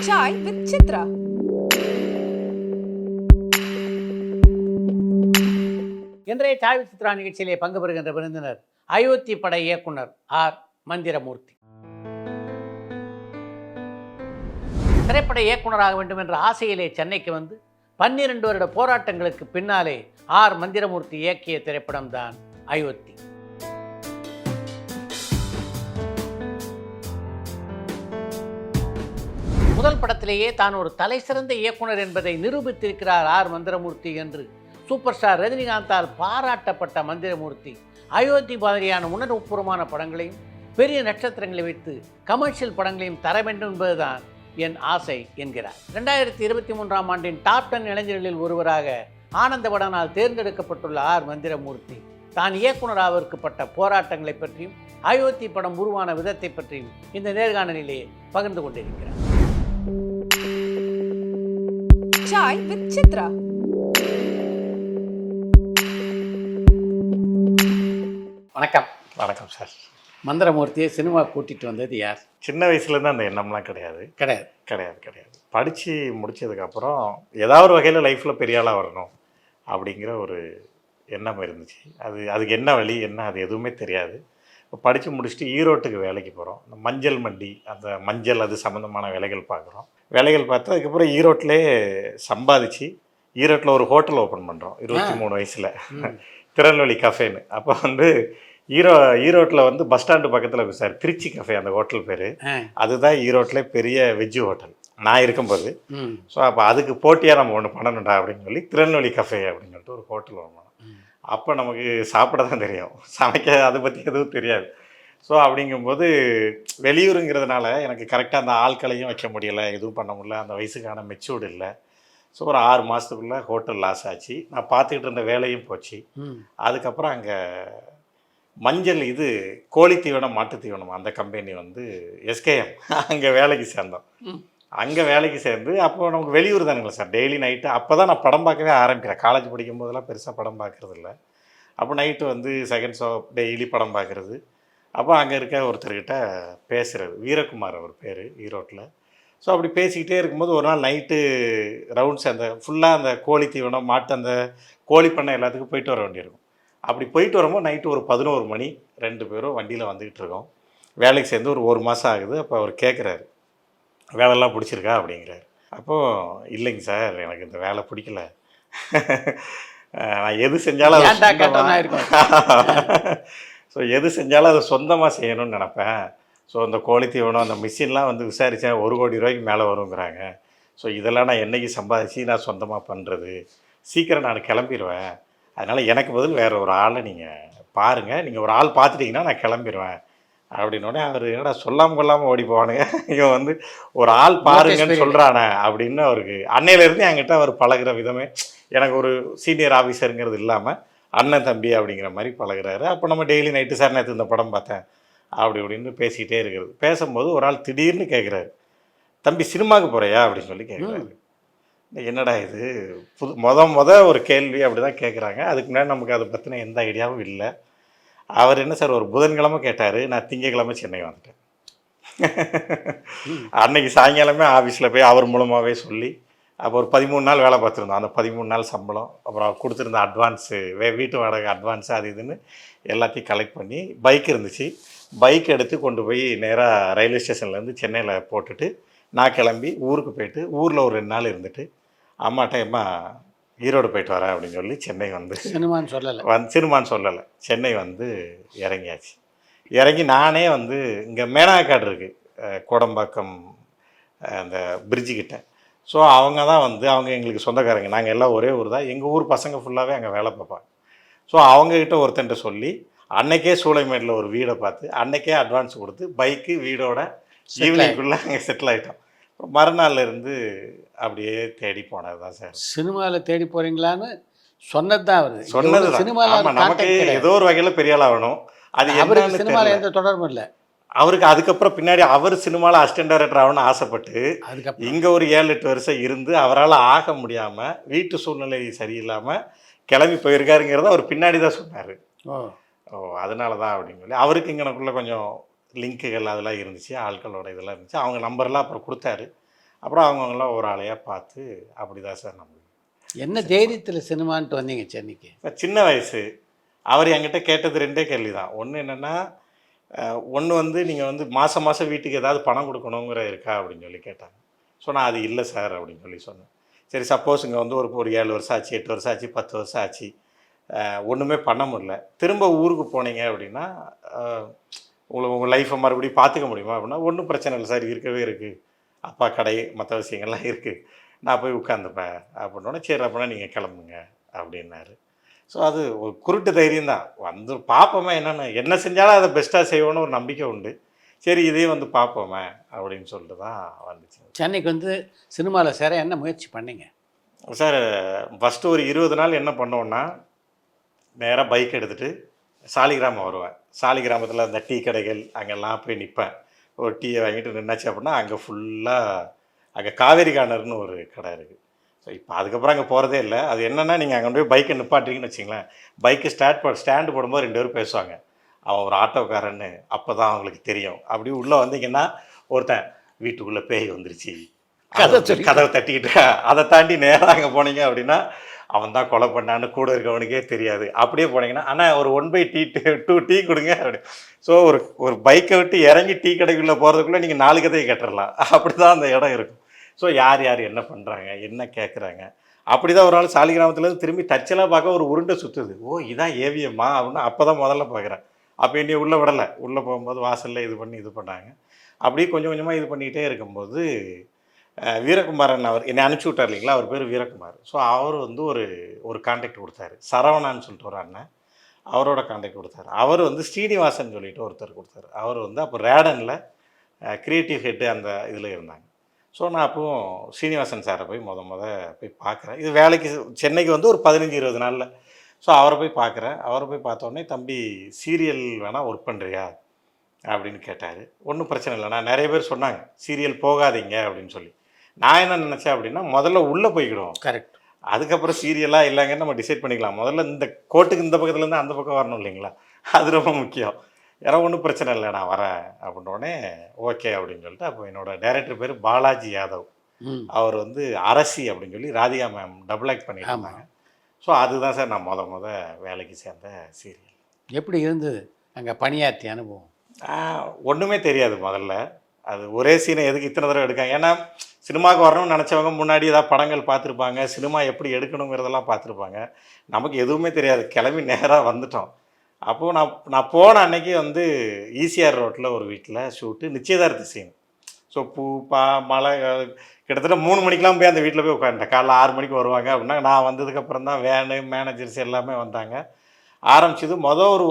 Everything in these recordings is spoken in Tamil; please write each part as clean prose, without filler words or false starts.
Chai with Chitra. இன்றைய சாய் சித்ரா நிகழ்ச்சியிலே பங்கு பெறுகின்ற விருந்தினர் அயோத்தி பட இயக்குனர் ஆர் மந்திரமூர்த்தி. திரைப்பட இயக்குனராக வேண்டும் என்ற ஆசையிலே சென்னைக்கு வந்து 12 வருட போராட்டங்களுக்கு பின்னாலே ஆர் மந்திரமூர்த்தி இயக்கிய திரைப்படம் தான் அயோத்தி. முதல் படத்திலேயே தான் ஒரு தலை சிறந்த இயக்குனர் என்பதை நிரூபித்திருக்கிறார் ஆர் மந்திரமூர்த்தி என்று சூப்பர் ஸ்டார் ரஜினிகாந்தால் பாராட்டப்பட்ட மந்திரமூர்த்தி அயோத்தி மாதிரியான உணர்வுபூர்வமான படங்களையும் பெரிய நட்சத்திரங்களை வைத்து கமர்ஷியல் படங்களையும் தர வேண்டும் என்பதுதான் என் ஆசை என்கிறார். 2023ஆம் ஆண்டின் டாப் 10 இளைஞர்களில் ஒருவராக ஆனந்தவடனால் தேர்ந்தெடுக்கப்பட்டுள்ள ஆர் மந்திரமூர்த்தி தான் இயக்குனராவிற்கு பட்ட போராட்டங்களை பற்றியும் அயோத்தி படம் உருவான விதத்தை பற்றியும் இந்த நேர்காணலிலே பகிர்ந்து கொண்டிருக்கிறார். Chai with Chitra. வணக்கம். வணக்கம் சார். மந்திரமூர்த்தியை சினிமா கூட்டிகிட்டு வந்தது யார்? சின்ன வயசுலேருந்து அந்த எண்ணம்லாம் கிடையாது. கிடையாது. படித்து முடித்ததுக்கப்புறம் ஏதாவது ஒரு வகையில் லைஃப்பில் பெரிய ஆளாக வரணும் அப்படிங்கிற ஒரு எண்ணம் இருந்துச்சு. அதுக்கு என்ன வழி என்ன அது எதுவுமே தெரியாது. இப்போ படித்து முடிச்சுட்டு ஈரோட்டுக்கு வேலைக்கு போகிறோம். இந்த மஞ்சள் மண்டி அந்த மஞ்சள் அது சம்மந்தமான வேலைகள் பார்க்குறோம். வேலைகள் பார்த்து அதுக்கப்புறம் ஈரோட்டிலே சம்பாதிச்சு ஈரோட்டில் ஒரு ஹோட்டல் ஓப்பன் பண்ணுறோம் 23 வயசில், திருநெல்வேலி கஃபேன்னு. அப்போ வந்து ஈரோட்டில் வந்து பஸ் ஸ்டாண்டு பக்கத்தில் இருக்கும் சார், திருச்சி கஃபே அந்த ஹோட்டல் பேர். அதுதான் ஈரோட்டில் பெரிய வெஜ்ஜு ஹோட்டல் நான் இருக்கும்போது. ஸோ அப்போ அதுக்கு போட்டியாக நம்ம ஒன்று பண்ணணும்டா அப்படின்னு சொல்லி திருநெல்வேலி கஃபே அப்படின்னு சொல்லிட்டு ஒரு ஹோட்டல் வாங்கணும். அப்போ நமக்கு சாப்பிட தான் தெரியும், சமைக்க அதை பற்றி எதுவும் தெரியாது. ஸோ அப்படிங்கும்போது வெளியூருங்கிறதுனால எனக்கு கரெக்டாக அந்த ஆட்களையும் வைக்க முடியலை, எதுவும் பண்ண முடியல, அந்த வயசுக்கான மெச்சூர்டு இல்லை. ஸோ ஒரு 6 மாதத்துக்குள்ளே ஹோட்டல் லாஸ் ஆச்சு. நான் பார்த்துக்கிட்டு இருந்த வேலையும் போச்சு. அதுக்கப்புறம் அங்கே மஞ்சள் இது கோழி தீவனம் மாட்டு தீவனம் அந்த கம்பெனி வந்து SKM அங்கே வேலைக்கு சேர்ந்தோம். அங்கே வேலைக்கு சேர்ந்து அப்போ நமக்கு வெளியூர் தானுங்களா சார், டெய்லி நைட்டு. அப்போ தான் நான் படம் பார்க்கவே ஆரம்பிக்கிறேன். காலேஜ் படிக்கும் போதெல்லாம் பெருசாக படம் பார்க்குறது இல்லை. அப்போ நைட்டு வந்து செகண்ட் ஷோ டெய்லி படம் பார்க்குறது. அப்போ அங்கே இருக்க ஒருத்தர்கிட்ட பேசுகிறது, வீரகுமார் அவர் பேர், ஈரோட்டில். ஸோ அப்படி பேசிக்கிட்டே இருக்கும்போது ஒரு நாள் நைட்டு ரவுண்ட்ஸ் அந்த ஃபுல்லாக அந்த கோழி தீவனம் மாட்டு அந்த கோழி பண்ணை எல்லாத்துக்கும் போயிட்டு வர வேண்டியிருக்கும். அப்படி போயிட்டு வரும்போது நைட்டு ஒரு 11 மணி 2 பேரும் வண்டியில் வந்துக்கிட்டு இருக்கோம். வேலைக்கு சேர்ந்து ஒரு மாதம் ஆகுது. அப்போ அவர் கேட்குறாரு, வேலைலாம் பிடிச்சிருக்கா அப்படிங்கிறாரு. அப்போது இல்லைங்க சார், எனக்கு இந்த வேலை பிடிக்கல, நான் எது செஞ்சாலும் ஸோ எது செஞ்சாலும் அதை சொந்தமாக செய்யணும்னு நினப்பேன். ஸோ இந்த கோழி தீவனம் அந்த மிஷின்லாம் வந்து விசாரித்தேன் 1 கோடி ரூபாய்க்கு மேலே வருங்கிறாங்க. ஸோ இதெல்லாம் நான் என்றைக்கு சம்பாதிச்சு நான் சொந்தமாக பண்ணுறது, சீக்கிரம் நான் கிளம்பிடுவேன். அதனால் எனக்கு பதில் வேறு ஒரு ஆளை நீங்கள் பாருங்கள், நீங்கள் ஒரு ஆள் பார்த்துட்டிங்கன்னா நான் கிளம்பிடுவேன் அப்படின்னோடனே அவர் என்னடா சொல்லாமல் கொள்ளாமல் ஓடி போவானுங்க, இவன் வந்து ஒரு ஆள் பாருங்கன்னு சொல்கிறானே அப்படின்னு அவருக்கு அன்னையிலேருந்து என்கிட்ட அவர் பழகிற விதமே எனக்கு ஒரு சீனியர் ஆஃபீஸருங்கிறது இல்லாமல் அண்ணன் தம்பி அப்படிங்கிற மாதிரி பழகிறாரு. அப்போ நம்ம டெய்லி நைட்டு சார் நேற்று இந்த படம் பார்த்தேன் அப்படி இப்படின்னு பேசிக்கிட்டே இருக்கிறது. பேசும்போது ஒரு ஆள் திடீர்னு கேட்குறாரு, தம்பி சினிமாவுக்கு போகிறையா அப்படின்னு சொல்லி கேட்குறாரு. என்னடா இது முத ஒரு கேள்வி அப்படி தான் கேட்குறாங்க. அதுக்கு முன்னாடி நமக்கு அதை பற்றின எந்த ஐடியாவும் இல்லை. அவர் என்ன சார் ஒரு புதன்கிழமை கேட்டார், நான் திங்கக்கிழமை சென்னை வந்துட்டேன். அன்னைக்கு சாயங்காலமே ஆஃபீஸில் போய் அவர் மூலமாகவே சொல்லி அப்போ ஒரு 13 நாள் வேலை பார்த்துருந்தோம். அந்த 13 நாள் சம்பளம், அப்புறம் கொடுத்துருந்த அட்வான்ஸு, வீட்டு வாடகை அட்வான்ஸு, அது இதுன்னு எல்லாத்தையும் கலெக்ட் பண்ணி பைக் இருந்துச்சு, பைக் எடுத்து கொண்டு போய் நேராக ரயில்வே ஸ்டேஷன்லேருந்து சென்னையில் போட்டுட்டு நான் கிளம்பி ஊருக்கு போயிட்டு ஊரில் ஒரு 2 நாள் இருந்துட்டு அம்மாட்ட அம்மா ஈரோடு போயிட்டு வரேன் அப்படின்னு சொல்லி சென்னை வந்து சினிமான்னு சொல்லலை சென்னை வந்து இறங்கியாச்சு. இறங்கி நானே வந்து இங்கே மேனாக்காடு இருக்குது கோடம்பாக்கம் அந்த பிரிட்ஜுக்கிட்ட. ஸோ அவங்க தான் வந்து அவங்க எங்களுக்கு சொந்தக்காரங்க, நாங்கள் எல்லாம் ஒரே ஊர் தான், எங்கள் ஊர் பசங்க ஃபுல்லாகவே அங்கே வேலை பார்ப்பாங்க. ஸோ அவங்கக்கிட்ட ஒருத்தன்ட்ட சொல்லி அன்னைக்கே சூளைமேட்டில் ஒரு வீடை பார்த்து அன்னைக்கே அட்வான்ஸ் கொடுத்து பைக்கு வீடோட ஈவினிங்குள்ளே அங்கே செட்டில் ஆகிட்டோம். மறுநாள்ல இருந்து அப்படியே தேடி போனது தான் சார். சினிமாவில் தேடி போகிறீங்களான்னு சொன்னது தான் அவர் சொன்னது. ஆமாம், நமக்கு ஏதோ ஒரு வகையில் பெரிய ஆள் ஆகணும். அது அவருக்கு சினிமாவில் எந்த தொடர்பும் இல்லை. அவருக்கு அதுக்கப்புறம் பின்னாடி அவர் சினிமாவில் அசிஸ்டன்ட் டைரக்டர் ஆகணும்னு ஆசைப்பட்டு இங்கே ஒரு 7-8 வருஷம் இருந்து அவரால் ஆக முடியாமல் வீட்டு சூழ்நிலை சரியில்லாமல் கிளம்பி போயிருக்காருங்கிறத அவர் பின்னாடி தான் சொன்னார். அதனால தான் அப்படின்னு சொல்லி அவருக்கு இங்கனக்குள்ளே கொஞ்சம் லிங்க்குகள் அதெல்லாம் இருந்துச்சு, ஆட்களோட இதெல்லாம் இருந்துச்சு. அவங்க நம்பர்லாம் அப்புறம் கொடுத்தாரு. அப்புறம் அவங்கவுங்களாம் ஒரு ஆளையாக பார்த்து அப்படி தான் சார் நம்ம. என்ன தைரியத்தில் சினிமான்ட்டு வந்தீங்க சென்னைக்கு? இப்போ சின்ன வயசு அவர் என்கிட்ட கேட்டது 2 கேள்வி தான். ஒன்று என்னென்னா, ஒன்று வந்து நீங்கள் வந்து மாதம் மாதம் வீட்டுக்கு ஏதாவது பணம் கொடுக்கணுங்கிற இருக்கா அப்படின்னு சொல்லி கேட்டாங்க. ஸோ நான் அது இல்லை சார் அப்படின்னு சொல்லி சொன்னேன். சரி சப்போஸ் இங்கே வந்து ஒரு 7 வருஷம் ஆச்சு, 8 வருஷம் ஆச்சு, 10 வருஷம் ஆச்சு, ஒன்றுமே பண்ண முடியல, திரும்ப ஊருக்கு போனீங்க அப்படின்னா உங்கள் லைஃப்பை மறுபடியும் பார்த்துக்க முடியுமா அப்படின்னா, ஒன்றும் பிரச்சனை இல்லை சார், இருக்கவே இருக்குது, அப்பா கடை மற்ற விஷயங்கள்லாம் இருக்குது, நான் போய் உட்காந்துப்பேன் அப்படின்னோடனே, சரி அப்படின்னா நீங்கள் கிளம்புங்க அப்படின்னாரு. ஸோ அது ஒரு குருட்டு தைரியம் தான். வந்து பார்ப்போமே என்னென்னு, என்ன செஞ்சாலும் அதை பெஸ்ட்டாக செய்வோன்னு ஒரு நம்பிக்கை உண்டு. சரி இதையும் வந்து பார்ப்போமே அப்படின்னு சொல்லிட்டு தான் வந்துச்சு. சென்னைக்கு வந்து சினிமாவில் சேர என்ன முயற்சி பண்ணீங்க சார்? ஃபஸ்ட்டு ஒரு 20 நாள் என்ன பண்ணோன்னா, நேராக பைக் எடுத்துகிட்டு சாலிகிராமம் வருவேன். சாலிகிராமத்தில் அந்த டீ கடைகள் அங்கெல்லாம் போய் நிற்பேன். ஒரு டீயை வாங்கிட்டு நின்னாச்சு அப்படின்னா அங்கே ஃபுல்லாக அங்கே காவேரி கார்னர்னு ஒரு கடை இருக்குது. ஸோ இப்போ அதுக்கப்புறம் அங்கே போகிறதே இல்லை. அது என்னென்னா, நீங்கள் அங்கே போய் பைக்கை நிப்பாட்டுறீங்கன்னு வச்சிங்களேன், பைக்கு ஸ்டாண்டு போடும்போது 2 பேரும் பேசுவாங்க, அவன் ஒரு ஆட்டோக்காரன்னு அப்போ தான் அவங்களுக்கு தெரியும். அப்படி உள்ளே வந்தீங்கன்னா ஒருத்தன் வீட்டுக்குள்ளே பேய் வந்துருச்சு கதவை தட்டிக்கிட்டு, அதை தாண்டி நேராக அங்கே போனீங்க அப்படின்னா அவன் தான் கொலை பண்ணான்னு கூட இருக்கவனுக்கே தெரியாது. அப்படியே போனீங்கன்னா ஆனால் ஒரு 1/2 டீ கொடுங்க அப்படி. ஸோ ஒரு பைக்கை விட்டு இறங்கி டீ கடைக்குள்ளே போகிறதுக்குள்ளே நீங்கள் 4 கதையை கேட்டுடலாம். அப்படி தான் அந்த இடம் இருக்கும். ஸோ யார் யார் என்ன பண்ணுறாங்க, என்ன கேட்குறாங்க, அப்படி தான் ஒரு நாள் சாலிகிராமத்துலேருந்து திரும்பி தச்சலாக பார்க்க ஒரு உருண்டை சுற்றுது. ஓ இதான் ஏவிஎம்மா அப்படின்னு அப்போ தான் முதல்ல பார்க்குறேன். அப்போ என்னைய உள்ளே விடலை. உள்ளே போகும்போது வாசலில் இது பண்ணாங்க. அப்படியே கொஞ்சம் கொஞ்சமாக இது பண்ணிக்கிட்டே இருக்கும்போது வீரகுமாரன் அவர் என்னை அனுப்பிச்சி விட்டார் இல்லைங்களா, அவர் பேர் வீரகுமார். ஸோ அவர் வந்து ஒரு கான்டாக்ட் கொடுத்தாரு, சரவணான்னு சொல்லிட்டு ஒரு அண்ணன், அவரோட கான்டாக்ட் கொடுத்தாரு. அவர் வந்து ஸ்ரீனிவாசன் சொல்லிட்டு ஒருத்தர் கொடுத்தாரு. அவர் வந்து அப்போ ரேடனில் க்ரியேட்டிவ் ஹெட்டு அந்த இதில் இருந்தாங்க. ஸோ நான் அப்போவும் ஸ்ரீனிவாசன் சாரை போய் போய் பார்க்குறேன். இது வேலைக்கு சென்னைக்கு வந்து ஒரு 15-20 நாளில். ஸோ அவரை போய் பார்க்குறேன். அவரை போய் பார்த்தோன்னே, தம்பி சீரியல் வேணால் ஒர்க் பண்ணுறியா அப்படின்னு கேட்டார். ஒன்றும் பிரச்சனை இல்லை, நான் நிறைய பேர் சொன்னாங்க சீரியல் போகாதீங்க அப்படின்னு சொல்லி. நான் என்ன நினச்சேன் அப்படின்னா, முதல்ல உள்ளே போய்க்கிடுவோம், கரெக்ட், அதுக்கப்புறம் சீரியலாக இல்லைங்கன்னு நம்ம டிசைட் பண்ணிக்கலாம். முதல்ல இந்த கோட்டுக்கு இந்த பக்கத்துலேருந்து அந்த பக்கம் வரணும் இல்லைங்களா, அது ரொம்ப முக்கியம். யாரோ ஒன்றும் பிரச்சனை இல்லை, நான் வரேன் அப்படின்னோடனே ஓகே அப்படின்னு சொல்லிட்டு, அப்போ என்னோடய டைரக்டர் பேர் பாலாஜி யாதவ். அவர் வந்து அரசி அப்படின்னு சொல்லி ராதிகா மேம் டபுள் ஆக்ட் பண்ணிட்டு இருந்தாங்க. ஸோ அதுதான் சார் நான் வேலைக்கு சேர்ந்த சீரியல். எப்படி இருந்தது அங்கே பணியாற்றி அனுபவம்? ஒன்றுமே தெரியாது முதல்ல. அது ஒரே சீனை எதுக்கு இத்தனை தடவை எடுக்காங்க, ஏன்னா சினிமாவுக்கு வரணும்னு நினச்சவங்க முன்னாடி ஏதாவது படங்கள் பார்த்துருப்பாங்க, சினிமா எப்படி எடுக்கணுங்கிறதெல்லாம் பார்த்துருப்பாங்க. நமக்கு எதுவுமே தெரியாது, கிளம்பி நேராக வந்துட்டோம். அப்போது நான் போன அன்னைக்கு வந்து ஈசிஆர் ரோட்டில் ஒரு வீட்டில் ஷூட்டு, நிச்சயதார்த்த சீன். ஸோ மழை, கிட்டத்தட்ட 3 மணிக்கெலாம் போய் அந்த வீட்டில் போய் உட்காந்துட்டேன். காலைல 6 மணிக்கு வருவாங்க அப்படின்னா, நான் வந்ததுக்கப்புறம் தான் வேனு மேனேஜர்ஸ் எல்லாமே வந்தாங்க. ஆரம்பிச்சது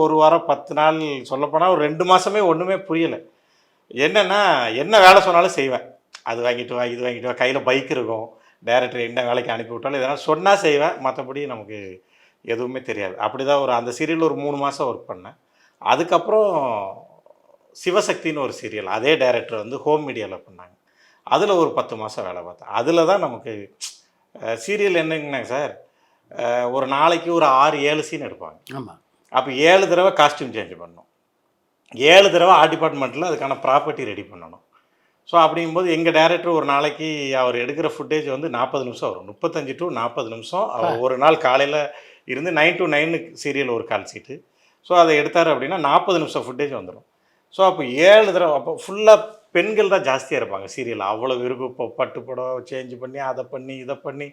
ஒரு வாரம் 10 நாள், சொல்லப்போனால் ஒரு 2 மாதமே ஒன்றுமே புரியலை. என்னென்னா, என்ன வேலை சொன்னாலும் செய்வேன். அது வாங்கிட்டு வா, இது வாங்கிட்டு வா, கையில் பைக் இருக்கும், டைரக்டர் என்ன வேலைக்கு அனுப்பி விட்டாலும் இதனால் சொன்னால் செய்வேன், மற்றபடி நமக்கு எதுவுமே தெரியாது. அப்படி தான் அந்த சீரியல் ஒரு 3 மாதம் ஒர்க் பண்ணேன். அதுக்கப்புறம் சிவசக்தின்னு ஒரு சீரியல், அதே டைரக்டர் வந்து ஹோம் மீடியாவில் பண்ணாங்க. அதில் ஒரு 10 மாதம் வேலை பார்த்தேன். அதில் தான் நமக்கு சீரியல் என்னங்கன்னா சார், ஒரு நாளைக்கு ஒரு 6-7 சீன் எடுப்பாங்க. ஆமாம். அப்போ 7 தடவை காஸ்டியூம் சேஞ்ச் பண்ணணும், 7 தடவை ஆர்ட் டிபார்ட்மெண்ட்டில் அதுக்கான ப்ராப்பர்ட்டி ரெடி பண்ணணும். ஸோ அப்படிங்கும்போது எங்கள் டைரக்டர் ஒரு நாளைக்கு அவர் எடுக்கிற ஃபுட்டேஜ் வந்து 40 நிமிஷம் வரும், 35 to 40 நிமிஷம். அவர் ஒரு நாள் காலையில் இருந்து 9 to 9 சீரியல் ஒரு கால் சீட்டு. ஸோ அதை எடுத்தார் அப்படின்னா 40 நிமிஷம் ஃபுட்டேஜ் வந்துடும். ஸோ அப்போ 7 தடவை, அப்போ ஃபுல்லாக பெண்கள் தான் ஜாஸ்தியாக இருப்பாங்க சீரியல். அவ்வளோ விருப்பம், பட்டு படம் சேஞ்ச் பண்ணி அதை பண்ணி இதை பண்ணி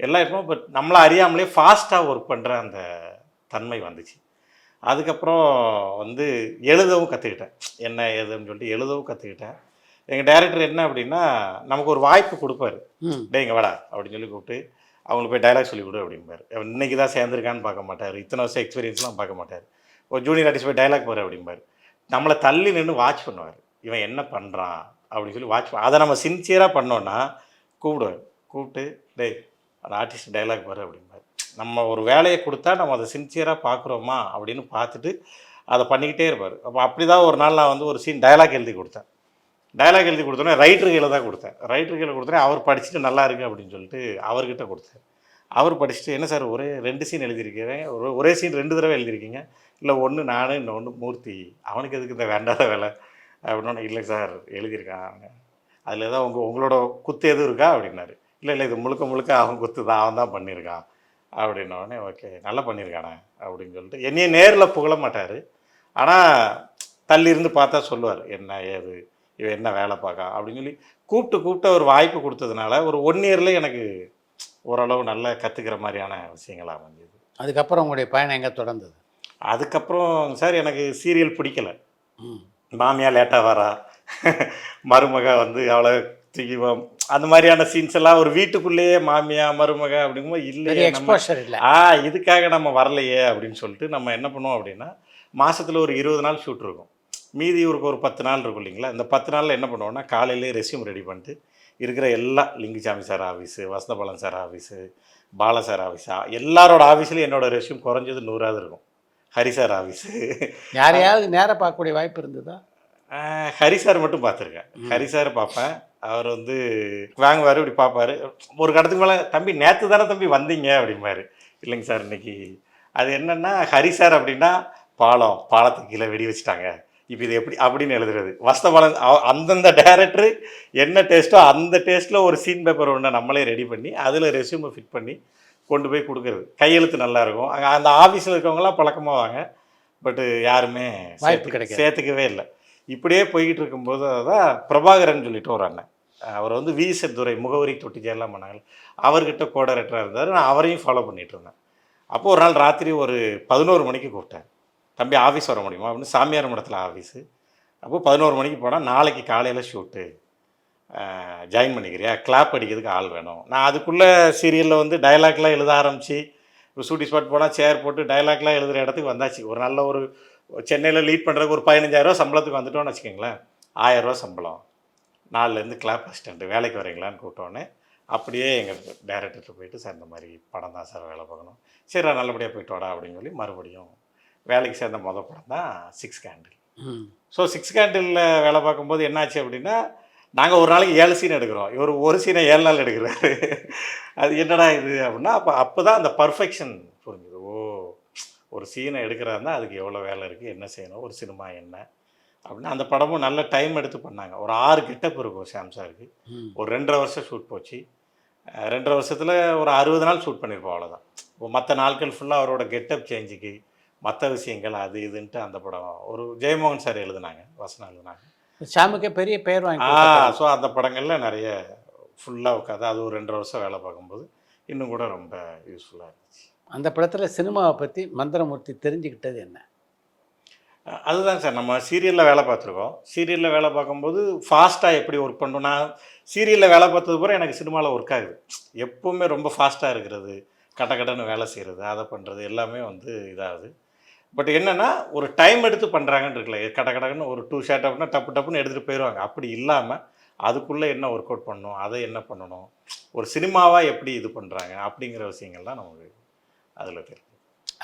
எல்லாம் இருக்கும். பட் நம்மளை அறியாமலே ஃபாஸ்ட்டாக ஒர்க் பண்ணுற அந்த தன்மை வந்துச்சு. அதுக்கப்புறம் வந்து எழுதவும் கற்றுக்கிட்டேன், என்ன ஏதுன்னு சொல்லிட்டு எழுதவும் கற்றுக்கிட்டேன். எங்கள் டைரக்டர் என்ன அப்படின்னா, நமக்கு ஒரு வாய்ப்பு கொடுப்பாரு, டே இங்கே வாடா அப்படின்னு சொல்லி கூப்பிட்டு அவங்களுக்கு போய் டைலாக் சொல்லி கொடு அப்படிம்பார். இன்றைக்கி தான் சேர்ந்துருக்கான்னு பார்க்க மாட்டார், இத்தனை வருஷம் எக்ஸ்பீரியன்ஸ்லாம் பார்க்க மாட்டார். ஒரு ஜூனியர் ஆர்டிஸ்ட் போய் டைலாக் போகிற அப்படிம்பார். நம்மளை தள்ளி நின்று வாட்ச் பண்ணுவார், இவன் என்ன பண்ணுறான் அப்படின்னு சொல்லி வாட்ச் அதை நம்ம சின்சியராக பண்ணோன்னா கூப்பிடுவார். கூப்பிட்டு டேய் அந்த ஆர்டிஸ்ட் டைலாக் பாரு அப்படிம்பார். நம்ம ஒரு வேலையை கொடுத்தா நம்ம அதை சின்சியராக பார்க்குறோமா அப்படின்னு பார்த்துட்டு அதை பண்ணிக்கிட்டே இருப்பார். அப்போ அப்படி தான் ஒரு நாள் நான் வந்து ஒரு சீன் டைலாக் எழுதி கொடுத்தேன். டைலாக் எழுதி கொடுத்தோன்னே ரைட்டர் கையில் தான் கொடுத்தேன். ரைட்டர் கையில் கொடுத்தோன்னே அவர் படிச்சுட்டு நல்லா இருக்குது அப்படின்னு சொல்லிட்டு அவர்கிட்ட கொடுத்தேன். அவர் படிச்சுட்டு, என்ன சார் ஒரே 2 சீன் எழுதியிருக்கிறேன், ஒரே சீன் 2 தடவை எழுதியிருக்கீங்க, இல்லை ஒன்று நான் இன்னொன்று மூர்த்தி, அவனுக்கு எதுக்கு இந்த வேண்டாத வேலை அப்படின்னா, இல்லை சார் எழுதியிருக்காங்க. அதில் ஏதாவது உங்களோட குத்து எதுவும் இருக்கா அப்படின்னாரு. இல்லை இல்லை, இது முழுக்க முழுக்க அவன் குத்து தான், அவன் தான் பண்ணியிருக்கான் அப்படின்னோடனே ஓகே நல்லா பண்ணியிருக்கானே அப்படின்னு சொல்லிட்டு என்னையே நேரில் புகழ மாட்டார். ஆனால் தள்ளி இருந்து பார்த்தா சொல்லுவார் என்ன ஏது இவன் என்ன வேலை பார்க்கா அப்படின்னு சொல்லி கூப்பிட்டு ஒரு வாய்ப்பு கொடுத்ததுனால ஒரு 1 இயரில் எனக்கு ஓரளவு நல்லா கற்றுக்கிற மாதிரியான விஷயங்கள் அமைஞ்சது. அதுக்கப்புறம் உங்களுடைய பயணம் எங்கே தொடர்ந்தது? அதுக்கப்புறம் சார் எனக்கு சீரியல் பிடிக்கல. ம். மாமியா லேட்டாக வரா, மருமக வந்து அவளை தூக்கி அந்த மாதிரியான சீன்ஸ் எல்லாம் ஒரு வீட்டுக்குள்ளேயே மாமியா மருமக அப்படிங்கும்போது இல்லையே நம்ம எக்ஸ்போஷர் இல்லை. இதுக்காக நம்ம வரலையே அப்படின்னு சொல்லிட்டு நம்ம என்ன பண்ணுவோம் அப்படின்னா, மாதத்தில் ஒரு 20 நாள் ஷூட் இருக்கும், மீதி ஒரு 10 நாள் இருக்கும் இல்லைங்களா. இந்த 10 நாளில் என்ன பண்ணுவோம்னா காலையிலே ரெஸ்யூம் ரெடி பண்ணிட்டு இருக்கிற எல்லா Lingusamy sir office, Vasanthabalan sir office, Bala sir ஆஃபீஸா எல்லாரோட ஆஃபீஸ்லேயும் என்னோடய ரெஸ்யூம் குறைஞ்சது 100ஆவது இருக்கும். ஹரி சார் ஆஃபீஸு யாரையாவது நேராக பார்க்கக்கூடிய வாய்ப்பு இருந்ததா? ஹரி சார் மட்டும் பார்த்துருக்கேன். ஹரி சார் பார்ப்பேன். அவர் வந்து வாங்குவார், இப்படி பார்ப்பார். ஒரு கடத்துக்கு மேலே தம்பி நேற்று தானே தம்பி வந்தீங்க அப்படிம்பாரு. இல்லைங்க சார் இன்னைக்கு அது என்னென்னா ஹரி சார் அப்படின்னா பாலத்துக்கு கீழே வெடி வச்சுட்டாங்க, இப்போ இது எப்படி அப்படின்னு எழுதுறது. வசந்தபாலன் அந்தந்த டைரக்டரு என்ன டேஸ்ட்டோ அந்த டேஸ்ட்டில் ஒரு சீன் பேப்பர் ஒன்று நம்மளே ரெடி பண்ணி அதில் ரெஸ்யூமை ஃபிட் பண்ணி கொண்டு போய் கொடுக்குறது. கையெழுத்து நல்லாயிருக்கும். அங்கே அந்த ஆஃபீஸில் இருக்கவங்களாம் பழக்கமாக வாங்க, பட்டு யாருமே சேர்த்துக்கவே இல்லை. இப்படியே போய்கிட்டு இருக்கும்போது தான் பிரபாகரன் சொல்லிட்டு ஒரு அண்ணன், அவர் வந்து விஎஸ்எட் துரை முகவரி தொட்டிச்சேர்லாம் பண்ணாங்க, அவர்கிட்ட கோடைரக்டராக இருந்தார். நான் அவரையும் ஃபாலோ பண்ணிகிட்டு இருந்தேன். அப்போது ஒரு நாள் ராத்திரி ஒரு 11 மணிக்கு கூப்பிட்டேன், தம்பி ஆஃபீஸ் வர முடியுமா அப்படின்னு. சாமியார் மடத்தில் ஆஃபீஸு. அப்போது 11 மணிக்கு போனால் நாளைக்கு காலையில் ஷூட்டு, ஜாயின் பண்ணிக்கிறியா, கிளாப் அடிக்கிறதுக்கு ஆள் வேணும். நான் அதுக்குள்ளே சீரியலில் வந்து டைலாக்லாம் எழுத ஆரம்பித்து இப்போ ஷூட்டிங் ஸ்பாட் போனால் சேர் போட்டு டைலாக்லாம் எழுதுகிற இடத்துக்கு வந்தாச்சு. ஒரு நல்ல ஒரு சென்னையில் லீட் பண்ணுறதுக்கு ஒரு 15,000 சம்பளத்துக்கு வந்துட்டோன்னு வச்சுக்கோங்களேன். 1000 ரூபா சம்பளம், 4லேருந்து கிளாப் அசிஸ்டண்ட்டு வேலைக்கு வரீங்களான்னு கூப்பிட்டோன்னே அப்படியே எங்கள் டைரக்டர்கிட்ட போயிட்டு, சார் இந்த மாதிரி படம் தான் சார் வேலை பார்க்கணும். சரி நல்லபடியாக போயிட்டு வாடா அப்படின்னு சொல்லி மறுபடியும் வேலைக்கு சேர்ந்த படம் தான் 6 கேண்டில். ஸோ 6 கேண்டிலில் வேலை பார்க்கும்போது என்னாச்சு அப்படின்னா, நாங்கள் ஒரு நாளைக்கு 7 சீன் எடுக்கிறோம், இவர் ஒரு சீனை 7 நாள் எடுக்கிறாரு. அது என்னடா இது அப்படின்னா அப்போ தான் அந்த பர்ஃபெக்ஷன் புரிஞ்சுது. ஒரு சீனை எடுக்கிறாருன்னா அதுக்கு எவ்வளோ வேலை இருக்குது, என்ன செய்யணும், ஒரு சினிமா என்ன அப்படின்னா. அந்த படமும் நல்ல டைம் எடுத்து பண்ணாங்க. ஒரு 6 கெட்டப் இருக்கும் சாம் சாருக்கு. ஒரு 2.5 வருஷம் ஷூட் போச்சு. 2.5 வருஷத்தில் ஒரு 60 நாள் ஷூட் பண்ணியிருப்போம், அவ்வளோதான். இப்போ மற்ற நாட்கள் ஃபுல்லாக அவரோட கெட்டப் சேஞ்சுக்கு மற்ற விஷயங்கள் அது இதுன்ட்டு அந்த படம் ஒரு ஜெயமோகன் சார் எழுதுனாங்க, வசனம் எழுதுனாங்க. சாமுக்கே பெரிய பேர் வாங்கி. ஸோ அந்த படங்களில் நிறைய ஃபுல்லாக உட்காந்து அது ஒரு 2.5 வருஷம் வேலை பார்க்கும்போது இன்னும் கூட ரொம்ப யூஸ்ஃபுல்லாக இருந்துச்சு. அந்த படத்தில் சினிமாவை பற்றி மந்திரமூர்த்தி தெரிஞ்சுக்கிட்டது என்ன? அதுதான் சார், நம்ம சீரியலில் வேலை பார்த்துருக்கோம். சீரியலில் வேலை பார்க்கும்போது ஃபாஸ்ட்டாக எப்படி ஒர்க் பண்ணணும். நான் சீரியலில் வேலை பார்த்தது பூரா எனக்கு சினிமாவில் ஒர்க் ஆகுது. எப்போவுமே ரொம்ப ஃபாஸ்ட்டாக இருக்கிறது, கடன்னு வேலை செய்கிறது, அதை பண்ணுறது எல்லாமே வந்து இதாகுது. பட் என்னென்னா ஒரு டைம் எடுத்து பண்ணுறாங்கன்னு இருக்குல்ல, கடன்னு ஒரு 2 ஷாட் அப்படின்னா டப்புன்னு எடுத்துகிட்டு போயிடுவாங்க. அப்படி இல்லாமல் அதுக்குள்ளே என்ன ஒர்க் அவுட் பண்ணணும், அதை என்ன பண்ணணும், ஒரு சினிமாவாக எப்படி இது பண்ணுறாங்க அப்படிங்கிற விஷயங்கள்லாம் நமக்கு அதில் தெரியும்.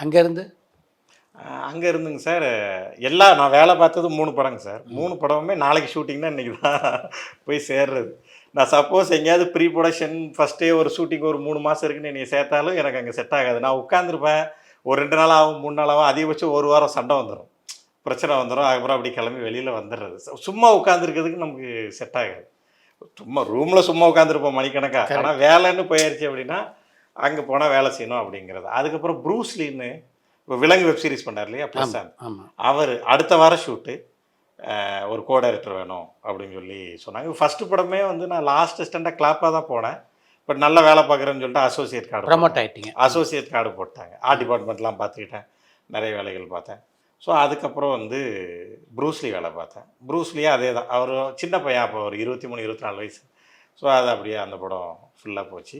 அங்கே இருந்துங்க சார், நான் வேலை பார்த்தது 3 படங்க சார். 3 படமுமே நாளைக்கு ஷூட்டிங்னா இன்றைக்கி தான் போய் சேர்றது. நான் சப்போஸ் எங்கேயாவது ப்ரீ ப்ரொடக்ஷன் ஃபஸ்ட்டே ஒரு ஷூட்டிங் ஒரு 3 மாதம் இருக்குன்னு என்னை சேர்த்தாலும் எனக்கு அங்கே செட் ஆகாது. நான் உட்காந்துருப்பேன், ஒரு 2 நாள் ஆகும், 3 நாள் ஆகும், அதிகபட்சம் 1 வாரம் சண்டை வந்துடும், பிரச்சனை வந்துடும். அதுக்கப்புறம் அப்படி கிளம்பி வெளியில் வந்துடுறது. சும்மா உட்காந்துருக்கிறதுக்கு நமக்கு செட் ஆகாது. சும்மா ரூமில் சும்மா உட்காந்துருப்போம் மணிக்கணக்காக. ஆனால் வேலைன்னு போயிடுச்சு அப்படின்னா அங்கே போனால் வேலை செய்யணும் அப்படிங்கிறது. அதுக்கப்புறம் ப்ரூஸ்லின்னு இப்போ விலங்கு வெப் சீரிஸ் பண்ணார் இல்லையா பிரசாந்த், அவர் அடுத்த வாரம் ஷூட்டு ஒரு கோ டைரக்டர் வேணும் அப்படின்னு சொல்லி சொன்னாங்க. ஃபஸ்ட்டு படமே வந்து நான் லாஸ்ட் ஸ்டாண்டாக கிளாப்பாக தான் போனேன். பட் நல்ல வேலை பார்க்குறேன்னு சொல்லிட்டு அசோசியேட் கார்டு ப்ரமோட் ஆகிட்டீங்க. அசோசியேட் கார்டு போட்டாங்க. ஆர்ட் டிபார்ட்மெண்ட்லாம் பார்த்துக்கிட்டேன், நிறைய வேலைகள் பார்த்தேன். ஸோ அதுக்கப்புறம் வந்து ப்ரூஸ்லி வேலை பார்த்தேன். ப்ரூஸ்லியே அதே தான், அவர் சின்ன பையன், அப்போ ஒரு 23-24 வயசு. ஸோ அது அப்படியே அந்த படம் ஃபுல்லாக போச்சு.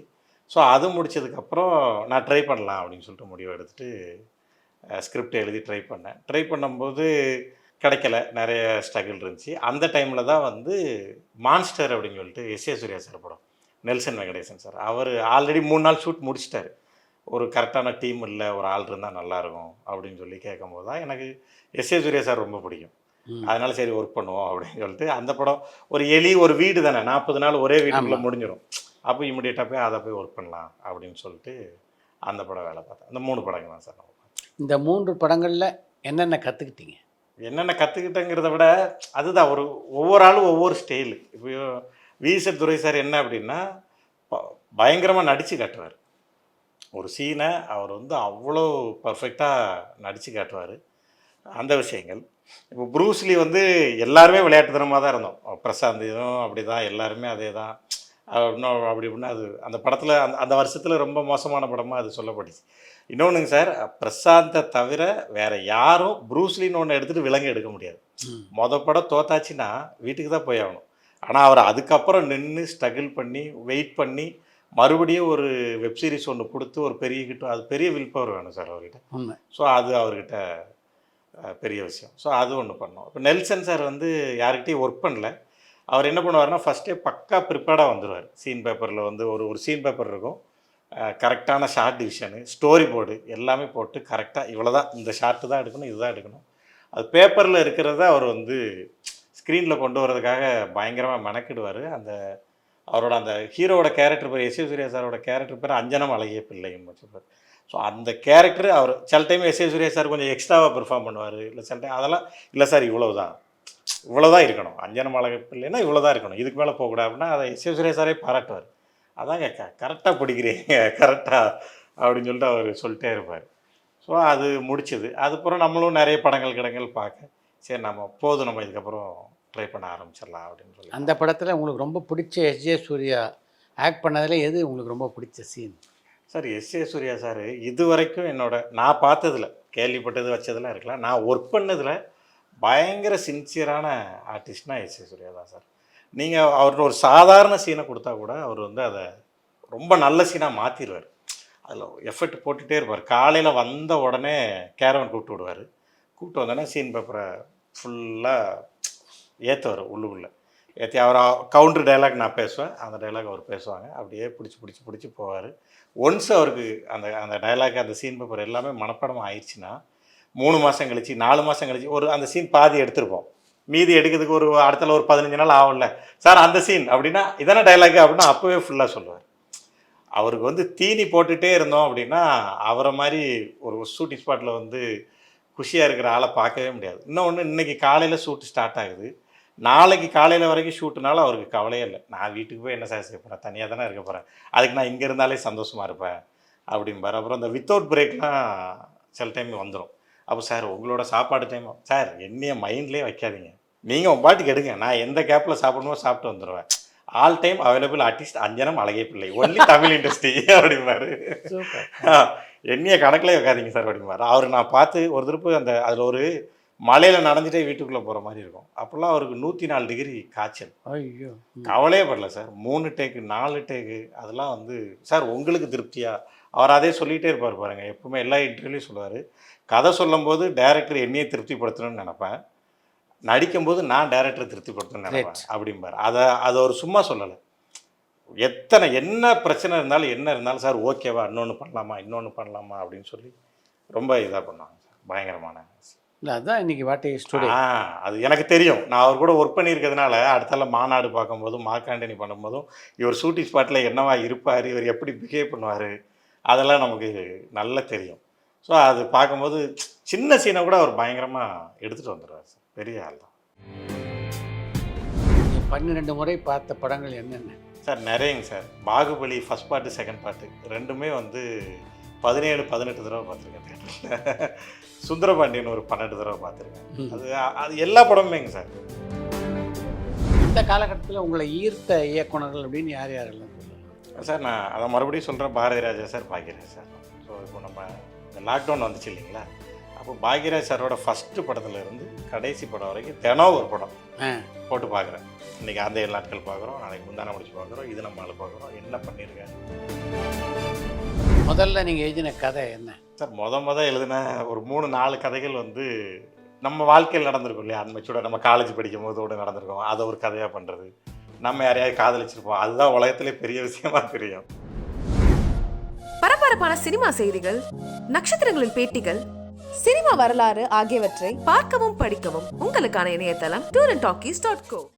ஸோ அது முடித்ததுக்கப்புறம் நான் ட்ரை பண்ணலாம் அப்படின்னு சொல்லிட்டு முடிவு எடுத்துகிட்டு ஸ்கிரிப்ட் எழுதி ட்ரை பண்ணும்போது கிடைக்கல, நிறைய ஸ்ட்ரகிள் இருந்துச்சு. அந்த டைமில் தான் வந்து மான்ஸ்டர் அப்படின்னு சொல்லிட்டு எஸ்.ஏ. சூர்யா சார் படம், நெல்சன் வெங்கடேசன் சார், அவர் ஆல்ரெடி 3 நாள் ஷூட் முடிச்சிட்டாரு. ஒரு கரெக்டான டீம் இல்லை, ஒரு ஆள் இருந்தால் நல்லாயிருக்கும் அப்படின்னு சொல்லி கேட்கும்போது தான் எனக்கு எஸ்.ஏ. சூர்யா சார் ரொம்ப பிடிக்கும். அதனால் சரி ஒர்க் பண்ணுவோம் அப்படின்னு சொல்லிட்டு அந்த படம் ஒரு ஒரு வீடு தானே, 40 நாள் ஒரே வீட்டுக்குள்ளே முடிஞ்சிடும். அப்போ இமிடியேட்டாக போய் அதை போய் ஒர்க் பண்ணலாம் அப்படின்னு சொல்லிட்டு அந்த படம் வேலை பார்த்தேன். இந்த 3 படங்கள் தான் சார். இந்த 3 படங்களில் என்னென்ன கற்றுக்கிட்டீங்க? என்னென்ன கற்றுக்கிட்டேங்கிறத விட அதுதான், ஒவ்வொரு ஆளும் ஒவ்வொரு ஸ்டைலு. இப்போ விஎஸ்ஆர் துரை சார் என்ன அப்படின்னா பயங்கரமாக நடித்து காட்டுவார். ஒரு சீனை அவர் வந்து அவ்வளோ பர்ஃபெக்டாக நடித்து காட்டுவார். அந்த விஷயங்கள். இப்போ ப்ரூஸ்லி வந்து எல்லாருமே விளையாட்டுத்தனமாக தான் இருந்தோம். பிரசாந்த் இதுவும் அப்படி தான், எல்லாருமே அதே தான். இன்னும் அப்படி இப்படின்னா அது அந்த படத்தில் அந்த அந்த வருஷத்தில் ரொம்ப மோசமான படமாக அது சொல்லப்பட்டுச்சு. இன்னொன்றுங்க சார், பிரசாந்தை தவிர வேறு யாரும் ப்ரூஸ்லின்னு ஒன்று எடுத்துகிட்டு விலங்கு எடுக்க முடியாது. படம் தோத்தாச்சுன்னா வீட்டுக்கு தான் போய் ஆகணும். ஆனால் அவர் அதுக்கப்புறம் நின்று ஸ்ட்ரகிள் பண்ணி வெயிட் பண்ணி மறுபடியும் ஒரு வெப்சீரிஸ் ஒன்று கொடுத்து ஒரு பெரிய கிட்டும், அது பெரிய வில் பவர் வேணும் சார் அவர்கிட்ட. உண்மை. ஸோ அது அவர்கிட்ட பெரிய விஷயம். ஸோ அது ஒன்று பண்ணோம். இப்போ நெல்சன் சார் வந்து யார்கிட்டையும் ஒர்க் பண்ணல. அவர் என்ன பண்ணுவார்னா ஃபஸ்ட்டே பக்கா ப்ரிப்பேர்டாக வந்துடுவார். சீன் பேப்பரில் வந்து ஒரு சீன் பேப்பர் இருக்கும், கரெக்டான ஷார்ட் டிவிஷனு, ஸ்டோரி போர்டு எல்லாமே போட்டு கரெக்டாக இவ்வளோ தான், இந்த ஷார்ட்டு தான் எடுக்கணும், இதுதான் எடுக்கணும். அது பேப்பரில் இருக்கிறத அவர் வந்து ஸ்க்ரீனில் கொண்டு வரதுக்காக பயங்கரமாக மெனக்கிடுவார். அந்த அவரோட அந்த ஹீரோவோட கேரக்டர் பேர் எஸ் ஏ சூர்யா சாரோட கேரக்டர் பேர் அஞ்சனம் அழகிய பிள்ளைன்னு வச்சுப்பார். ஸோ அந்த கேரக்டர் அவர் சில time S A Suriya sir கொஞ்சம் எக்ஸ்ட்ராவாக பெர்ஃபார்ம் பண்ணுவார். இல்லை சில டைம் அதெல்லாம் இல்லை சார் இவ்வளோ தான் இருக்கணும், அஞ்சனம் அழகிய பிள்ளைன்னா இவ்வளோ தான் இருக்கணும், இதுக்கு மேலே போகக்கூடாது அப்படின்னா அதை எஸ் ஏ சூர்யா சாரே பாராட்டுவார். அதாங்க கரெக்டாக பிடிக்கிறீங்க கரெக்டாக அப்படின்னு சொல்லிட்டு அவர் சொல்லிட்டே இருப்பார். ஸோ அது முடிச்சது. அதுக்கப்புறம் நம்மளும் நிறைய படங்கள் பார்க்க சரி நம்ம இதுக்கப்புறம் ட்ரை பண்ண ஆரம்பிச்சிடலாம் அப்படின்னு சொல்லி. அந்த படத்தில் உங்களுக்கு ரொம்ப பிடிச்ச எஸ்ஜே சூர்யா ஆக்ட் பண்ணதில் எது உங்களுக்கு ரொம்ப பிடிச்ச scene? Sir S A Suriya sir இது வரைக்கும் நான் பார்த்ததில் கேள்விப்பட்டது வச்சதெல்லாம் இருக்கலாம், நான் ஒர்க் பண்ணதில் பயங்கர சின்சியரான ஆர்டிஸ்ட்னா எஸ்ஏ சூர்யா தான் சார். நீங்கள் அவர்கிட்ட ஒரு சாதாரண சீனை கொடுத்தா கூட அவர் வந்து அதை ரொம்ப நல்ல சீனாக மாற்றிடுவார். அதில் எஃபர்ட் போட்டுகிட்டே இருப்பார். காலையில் வந்த உடனே கேரவன் கூப்பிட்டு வந்தோடனே சீன் பேப்பரை ஃபுல்லாக ஏற்றுவார் உள்ளுக்குள்ளே. ஏற்றி அவர் கவுண்டர் டைலாக் நான் பேசுவேன், அந்த டைலாக் அவர் பேசுவாங்க. அப்படியே பிடிச்சி போவார். ஒன்ஸ் அவருக்கு அந்த டைலாக் அந்த சீன் பேப்பர் எல்லாமே மனப்பாடம் ஆயிடுச்சுன்னா 3 மாதம் கழிச்சு 4 மாதம் கழிச்சு ஒரு அந்த சீன் பாதி எடுத்திருப்போம், மீதி எடுக்கிறதுக்கு ஒரு அடுத்தல ஒரு 15 நாள் ஆகும்ல சார் அந்த சீன் அப்படின்னா இதான டைலாக் அப்படின்னா அப்போவே ஃபுல்லாக சொல்லுவார். அவருக்கு வந்து தீனி போட்டுகிட்டே இருந்தோம் அப்படின்னா அவரை மாதிரி ஒரு ஷூட்டிங் ஸ்பாட்டில் வந்து குஷியாக இருக்கிற ஆளை பார்க்கவே முடியாது. இன்னொன்று, இன்றைக்கி காலையில் ஷூட்டு ஸ்டார்ட் ஆகுது, நாளைக்கு காலையில் வரைக்கும் ஷூட்டுனால அவருக்கு கவலையே இல்லை. நான் வீட்டுக்கு போய் என்ன சார் செய்ய போகிறேன், தனியாக தானே இருக்க போகிறேன், அதுக்கு நான் இங்கே இருந்தாலே சந்தோஷமாக இருப்பேன் அப்படிம்பார். அப்புறம் இந்த வித்தவுட் பிரேக்லாம் சில டைம் வந்துடும். அப்போ சார் உங்களோட சாப்பாடு டைம் சார் என்னைய மைண்ட்லேயே வைக்காதீங்க, நீங்கள் உங்கள் பாட்டுக்கு எடுங்க, நான் எந்த கேப்பில் சாப்பிடணுமோ சாப்பிட்டு வந்துடுவேன். ஆல் டைம் அவைலபிள் ஆர்டிஸ்ட் அஞ்சனம் அழகிய பிள்ளை, ஒன்லி தமிழ் இண்டஸ்ட்ரி அப்படிம்பாரு. என்னைய கணக்கில் வைக்காதீங்க சார் அப்படிம்பாரு. அவர் நான் பார்த்து ஒரு திருப்பு அதில் ஒரு மலையில் நனைஞ்சிட்டே வீட்டுக்குள்ளே போகிற மாதிரி இருக்கும். அப்போல்லாம் அவருக்கு 104 டிகிரி காய்ச்சல். ஐயோ, கவலையே படல சார். 3 டேக்கு 4 டேக்கு அதெல்லாம் வந்து சார் உங்களுக்கு திருப்தியா, அவர் அதே சொல்லிகிட்டே இருப்பார் பாருங்கள். எப்பவுமே எல்லா இன்டர்வியூலையும் சொல்லுவார், கதை சொல்லும்போது டைரக்டர் என்னையே திருப்திப்படுத்தணும்னு நினைப்பேன், நடிக்கும்போது நான் டைரக்டரை திருப்திப்படுத்தணும்னு நினைப்பேன் அப்படிம்பார். அதை ஒரு சும்மா சொல்லலை. என்ன பிரச்சனை இருந்தாலும் என்ன இருந்தாலும் சார் ஓகேவா, இன்னொன்று பண்ணலாமா அப்படின்னு சொல்லி ரொம்ப இதாக பண்ணுவாங்க சார். பயங்கரமான இல்லை, அதுதான் இன்றைக்கி வாட்டை ஸ்டூடியோ. அது எனக்கு தெரியும். நான் அவர் கூட ஒர்க் பண்ணியிருக்கிறதுனால அடுத்தால மாநாடு பார்க்கும்போதும் மார்க்காண்டனி பண்ணும்போதும் இவர் ஷூட்டிங் ஸ்பாட்டில் என்னவா இருப்பார், இவர் எப்படி பிஹேவ் பண்ணுவார், அதெல்லாம் நமக்கு நல்லா தெரியும். ஸோ அது பார்க்கும்போது சின்ன சீனை கூட அவர் பயங்கரமாக எடுத்துகிட்டு வந்துடுவார் சார். பெரிய ஆள் தான். 12 முறை பார்த்த படங்கள் என்னென்ன சார்? நிறையங்க சார். Baahubali first part second part ரெண்டுமே வந்து 17-18 தடவை பார்த்துருக்கேன். சுந்தரபாண்டியன் ஒரு 12 தடவை பார்த்துருக்கேன். அது எல்லா படமுமேங்க சார். இந்த காலகட்டத்தில் உங்களை ஈர்த்த இயக்குனர்கள் அப்படின்னு யாரெல்லாம் சொல்லலாம் சார்? நான் அதை மறுபடியும் சொல்கிறேன், Bharathiraja sir, Bhagyaraj sir. So இப்போ நம்ம இந்த லாக்டவுன் வந்துச்சு இல்லைங்களா, அப்போ பாக்யராஜ் சாரோட ஃபஸ்ட்டு படத்தில் இருந்து கடைசி படம் வரைக்கும் தினம் ஒரு படம் போட்டு பார்க்குறேன். இன்றைக்கி அந்த 7 நாட்கள் பார்க்குறோம், நாளைக்கு முந்தான முடிச்சு பார்க்குறோம், இது நம்ம ஆள் பார்க்குறோம், என்ன பண்ணியிருக்காரு. முதல்ல நீங்கள் எழுதின கதை என்ன சார்? முதல் எழுதின ஒரு 3-4 கதைகள் வந்து நம்ம வாழ்க்கையில் நடந்திருக்கும் இல்லையா, அன்மைச்சோட நம்ம காலேஜ் படிக்கும் போதோடு நடந்திருக்கோம், அதை ஒரு கதையாக பண்ணுறது. நம்ம யாரையாவது காதலிச்சிருப்போம், அதுதான் உலகத்திலே பெரிய விஷயமா தெரியும். பரபரப்பான சினிமா செய்திகள், நட்சத்திரங்களின் பேட்டிகள், சினிமா வரலாறு ஆகியவற்றை பார்க்கவும் படிக்கவும் உங்களுக்கான இணையதளம் tourantalkies.co.